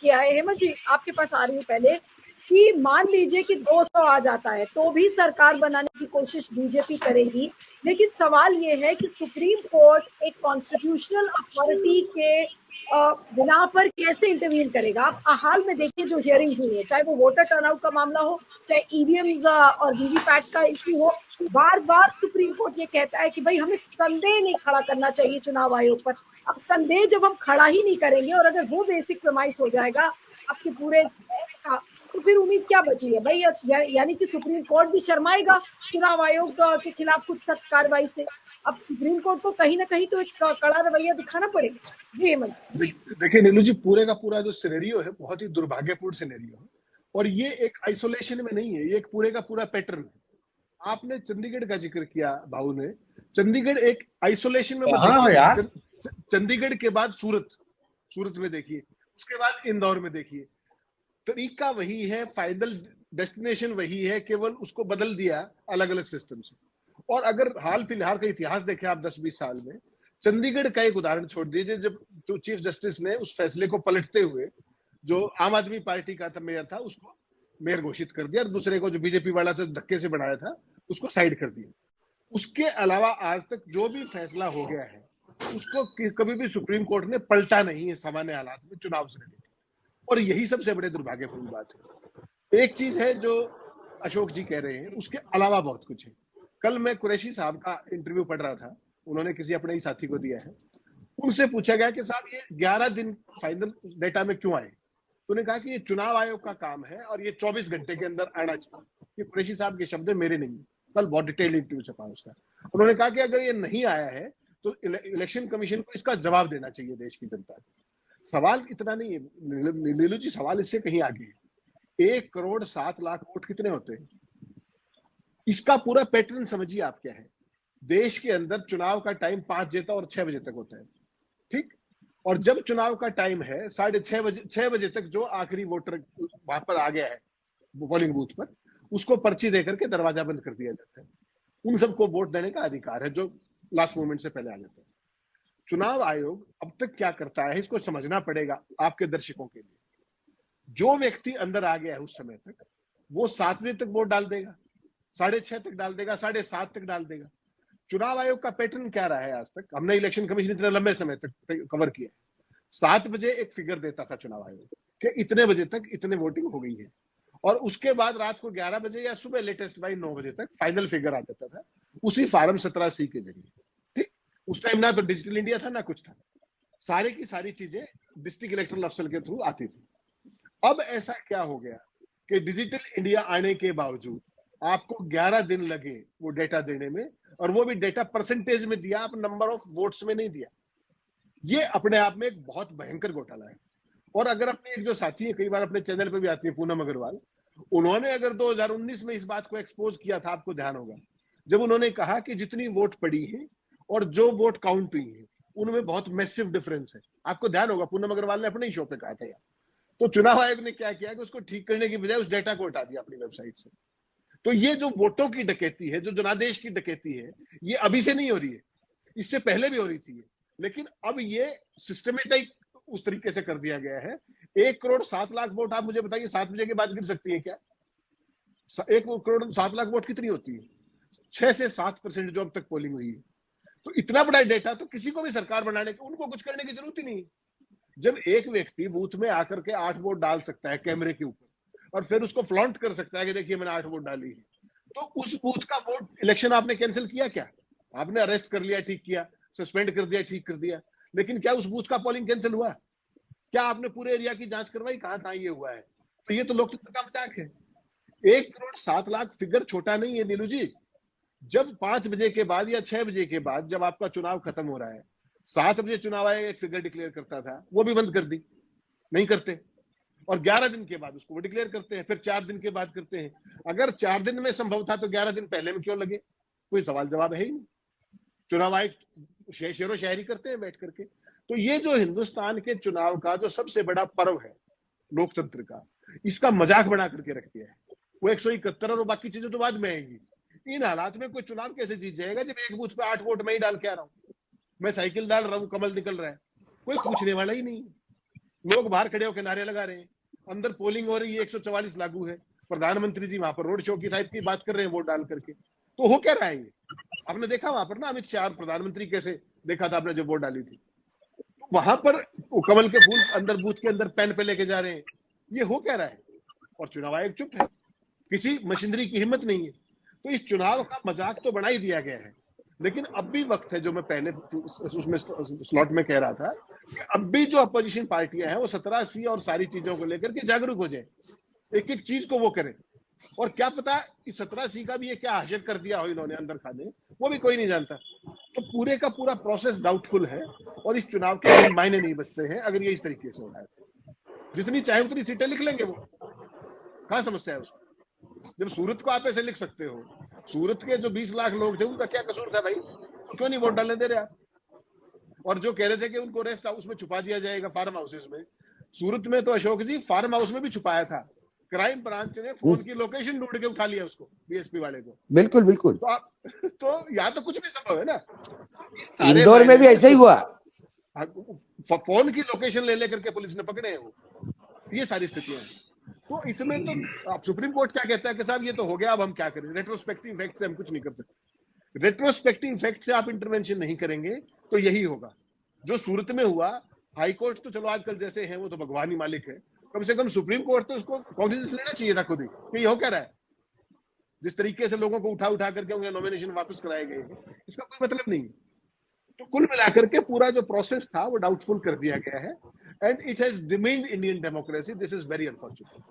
किया है। हेमंत जी, आपके पास आ रही हूँ पहले कि मान लीजिए कि 200 आ जाता है तो भी सरकार बनाने की कोशिश बीजेपी करेगी, लेकिन सवाल ये है कि सुप्रीम कोर्ट एक कॉन्स्टिट्यूशनल अथॉरिटी के बिना पर कैसे इंटरवीन करेगा। आप हाल में देखिए जो हियरिंग्स हुई है, चाहे वो वोटर टर्नआउट का मामला हो, चाहे ईवीएम्स और वीवीपैट का इशू हो, बार बार सुप्रीम कोर्ट ये कहता है कि भाई हमें संदेह नहीं खड़ा करना चाहिए चुनाव आयोग पर। अब संदेह जब हम खड़ा ही नहीं करेंगे और अगर वो बेसिक प्रमाइस हो जाएगा आपके पूरे का, तो फिर उम्मीद क्या बची है भाई। यानी कि सुप्रीम कोर्ट भी शर्माएगा चुनाव आयोग के खिलाफ कुछ सख्त कार्रवाई से। अब सुप्रीम कोर्ट को कहीं ना कहीं तो एक कड़ा रवैया दिखाना पड़ेगा। जी हेमंत जी। देखिए नीलू जी, पूरे का पूरा जो सिनेरियो है बहुत ही दुर्भाग्यपूर्ण सिनेरियो है, और ये एक आइसोलेशन में नहीं है, ये एक पूरे का पूरा पैटर्न है। आपने चंडीगढ़ का जिक्र किया भाऊ ने, चंडीगढ़ एक आइसोलेशन में मत देखिए। चंडीगढ़ के बाद सूरत में देखिए, उसके बाद इंदौर में देखिए, तरीका वही है, फाइनल डेस्टिनेशन वही है, केवल उसको बदल दिया अलग अलग सिस्टम से। और अगर हाल फिलहाल का इतिहास देखें आप 10-20 साल में, चंडीगढ़ का एक उदाहरण छोड़ दीजिए, जब तो चीफ जस्टिस ने उस फैसले को पलटते हुए जो आम आदमी पार्टी का था मेयर था उसको मेयर घोषित कर दिया, और दूसरे को जो बीजेपी वाला था धक्के से बनाया था उसको साइड कर दिया। उसके अलावा आज तक जो भी फैसला हो गया है उसको कभी भी सुप्रीम कोर्ट ने पलटा नहीं है सामान्य हालात में चुनाव से रिलेटेड, और यही सबसे बड़े दुर्भाग्यपूर्ण बात है। एक चीज है जो अशोक जी कह रहे हैं, उसके अलावा बहुत कुछ है। कल मैं कुरैशी साहब का इंटरव्यू पढ़ रहा था, उन्होंने किसी अपने ही साथी को दिया है। उनसे पूछा गया कि साहब ये 11 दिन फाइनल डेटा में क्यों आए, तो उन्होंने कहा कि ये चुनाव आयोग का काम है और ये 24 घंटे के अंदर आना चाहिए। ये कुरैशी साहब के शब्द मेरे नहीं, कल बहुत डिटेल इंटरव्यू छपा उसका। उन्होंने कहा कि अगर ये नहीं आया है तो इलेक्शन कमीशन को इसका जवाब देना चाहिए देश की जनता को। सवाल इतना नहीं है नीलू जी, सवाल इससे कहीं आगे है। 1,07,00,000 वोट कितने होते हैं, इसका पूरा पैटर्न समझिए आप क्या है। देश के अंदर चुनाव का टाइम 5 बजे तक और 6 बजे तक होता है, ठीक। और जब चुनाव का टाइम है 6:30 बजे तक जो आखिरी वोटर वहां पर आ गया है पोलिंग बूथ पर, उसको पर्ची देकर के दरवाजा बंद कर दिया जाता है। उन सबको वोट देने का अधिकार है जो लास्ट मोमेंट से पहले आ जाते हैं। चुनाव आयोग अब तक क्या करता है इसको समझना पड़ेगा आपके दर्शकों के लिए। जो व्यक्ति अंदर आ गया है उस समय तक वो 7 बजे तक वोट डाल देगा, 6:30 तक डाल देगा, 7:30 तक डाल देगा। चुनाव आयोग का पैटर्न क्या रहा है आज तक, हमने इलेक्शन कमीशन इतने लंबे समय तक कवर किया। 7 बजे एक फिगर देता था चुनाव आयोग कि इतने बजे तक इतने वोटिंग हो गई है, और उसके बाद रात को 11 बजे या सुबह लेटेस्ट बाई 9 बजे तक फाइनल फिगर आ जाता था उसी फार्म 17C के जरिए, ठीक। उस टाइम ना तो डिजिटल इंडिया था ना कुछ था, सारी की सारी चीजें डिस्ट्रिक्ट इलेक्टोरल अफसर के थ्रू आती थी। अब ऐसा क्या हो गया कि डिजिटल इंडिया आने के बावजूद आपको 11 दिन लगे वो डेटा देने में, और वो भी डेटा परसेंटेज में दिया, आप नंबर ऑफ वोट्स में नहीं दिया। ये अपने आप में एक बहुत भयंकर घोटाला है। और अगर अपने एक जो साथी है, कई बार अपने चैनल पे भी आती है, पूनम अग्रवाल, उन्होंने अगर 2019 में इस बात को एक्सपोज किया था, आपको ध्यान होगा, जब उन्होंने कहा कि जितनी वोट पड़ी है और जो वोट काउंट हुई है उनमें बहुत मैसिव डिफरेंस है। आपको ध्यान होगा पूनम अग्रवाल ने अपने ही शो पे कहा था यार। तो चुनाव आयोग ने क्या किया कि उसको ठीक करने की बजाय उस डेटा को हटा दिया अपनी वेबसाइट से। तो ये जो वोटों की डकैती है, जो जनादेश की डकैती है, ये अभी से नहीं हो रही है, इससे पहले भी हो रही थी, लेकिन अब ये सिस्टमेटिक उस तरीके से कर दिया गया है। 1,07,00,000 वोट, आप मुझे बताइए 7 बजे के बाद गिर सकती है क्या? 1,07,00,000 वोट कितनी होती है? 6 से 7% जो अब तक पोलिंग हुई है। तो इतना बड़ा डेटा तो किसी को भी सरकार बनाने की, उनको कुछ करने की जरूरत ही नहीं। जब एक व्यक्ति बूथ में आकर के 8 वोट डाल सकता है कैमरे के ऊपर, और फिर उसको फ्लॉन्ट कर सकता है कि देखिए मैंने 8 वोट डाली है, तो उस बूथ का वोट इलेक्शन आपने कैंसिल किया क्या? आपने अरेस्ट कर लिया, ठीक किया, सस्पेंड कर दिया, ठीक कर दिया, लेकिन क्या उस बूथ का पोलिंग कैंसिल हुआ? क्या आपने पूरे एरिया की जांच करवाई, कहां ये हुआ है? तो ये तो लोकतंत्र का मजाक है। 1,07,00,000 फिगर छोटा नहीं है नीलू जी। जब 5 बजे के बाद या 6 बजे के बाद जब आपका चुनाव खत्म हो रहा है, 7 बजे चुनाव आयोग एक फिगर डिक्लेयर करता था, वो भी बंद कर दी, नहीं करते, और 11 दिन के बाद उसको वो डिक्लेयर करते हैं, फिर 4 दिन के बाद करते हैं। अगर 4 दिन में संभव था तो 11 दिन पहले में क्यों लगे? कोई सवाल जवाब है ही नहीं। चुनाव आयोग शेरो शायरी करते हैं बैठ करके। तो ये जो हिंदुस्तान के चुनाव का जो सबसे बड़ा पर्व है लोकतंत्र का, इसका मजाक बना करके रख दिया है। वो 171 और बाकी चीजें तो बाद में आएंगी। इन हालात में कोई चुनाव कैसे जीत जाएगा जब एक बूथ पे 8 वोट मैं ही डाल के आ रहा हूं, मैं साइकिल डाल रहा हूं, कमल निकल रहा है, कोई पूछने वाला ही नहीं। लोग बाहर खड़े होकर नारे लगा रहे हैं, अंदर पोलिंग हो रही है, 144 लागू है, प्रधानमंत्री जी वहां पर रोड शो की टाइप की बात कर रहे हैं वोट डाल करके। तो हो क्या रहा है ये? आपने देखा वहां पर ना अमित शाह प्रधानमंत्री कैसे देखा था आपने जब वोट डाली थी, वहां पर कमल के फूल अंदर बूथ के अंदर पेन पे लेके जा रहे हैं, ये हो क्या रहा है? और चुनाव आयोग चुप है, किसी मशीनरी की हिम्मत नहीं है। तो इस चुनाव का मजाक तो बना ही दिया गया है, लेकिन अब भी वक्त है, जो मैं पहले उसमें स्लॉट में कह रहा था कि अब भी जो अपोजिशन पार्टियां हैं वो 17C और सारी चीजों को लेकर के जागरूक हो जाए, एक एक चीज को वो करें। और क्या पता इस 17C का भी ये क्या हासिल कर दिया हो इन्होंने अंदर खाने, वो भी कोई नहीं जानता। तो पूरे का पूरा प्रोसेस डाउटफुल है और इस चुनाव के कोई मायने नहीं बचते हैं अगर ये इस तरीके से हो रहा है। जितनी चाहे उतनी सीटें लिख लेंगे वो, कहां समस्या है उसको? जब सूरत को आप ऐसे लिख सकते हो, सूरत के जो 20 लाख लोग थे उनका क्या कसूर था भाई, तो क्यों नहीं वोट डालने दे रहे आप? और जो कह रहे थे कि उनको रेस्ट हाउस में छुपा दिया जाएगा, फार्म हाउसेस में, सूरत में तो अशोक जी फार्म हाउस में भी छुपाया था, क्राइम ब्रांच ने फोन की लोकेशन ढूंढ के उठा लिया उसको, बीएसपी वाले को। बिल्कुल बिल्कुल। तो आप तो यहाँ तो कुछ भी संभव है ना। इंदौर में भी ऐसा ही हुआ, फोन की लोकेशन ले लेकर के पुलिस ने पकड़े हैं वो, ये सारी स्थितियां हैं। तो इसमें तो आप सुप्रीम कोर्ट क्या कहता है कि साहब ये तो हो गया, अब हम क्या करें, रेट्रोस्पेक्टिव इफेक्ट से हम कुछ नहीं कर सकते। रेट्रोस्पेक्टिव इफेक्ट से आप इंटरवेंशन नहीं करेंगे तो यही होगा जो सूरत में हुआ। हाई कोर्ट तो चलो आजकल जैसे हैं वो तो भगवान ही मालिक है, कम से कम सुप्रीम कोर्ट तो उसको कॉन्फिडेंस लेना चाहिए था खुद ही कि ये हो क्या रहा है। जिस तरीके से लोगों को उठा उठा करके उन्हें नॉमिनेशन वापस कराए गए हैं, इसका कोई मतलब नहीं है। तो कुल मिलाकर के पूरा जो प्रोसेस था वो डाउटफुल कर दिया गया है, and it has remained Indian democracy. This is very unfortunate.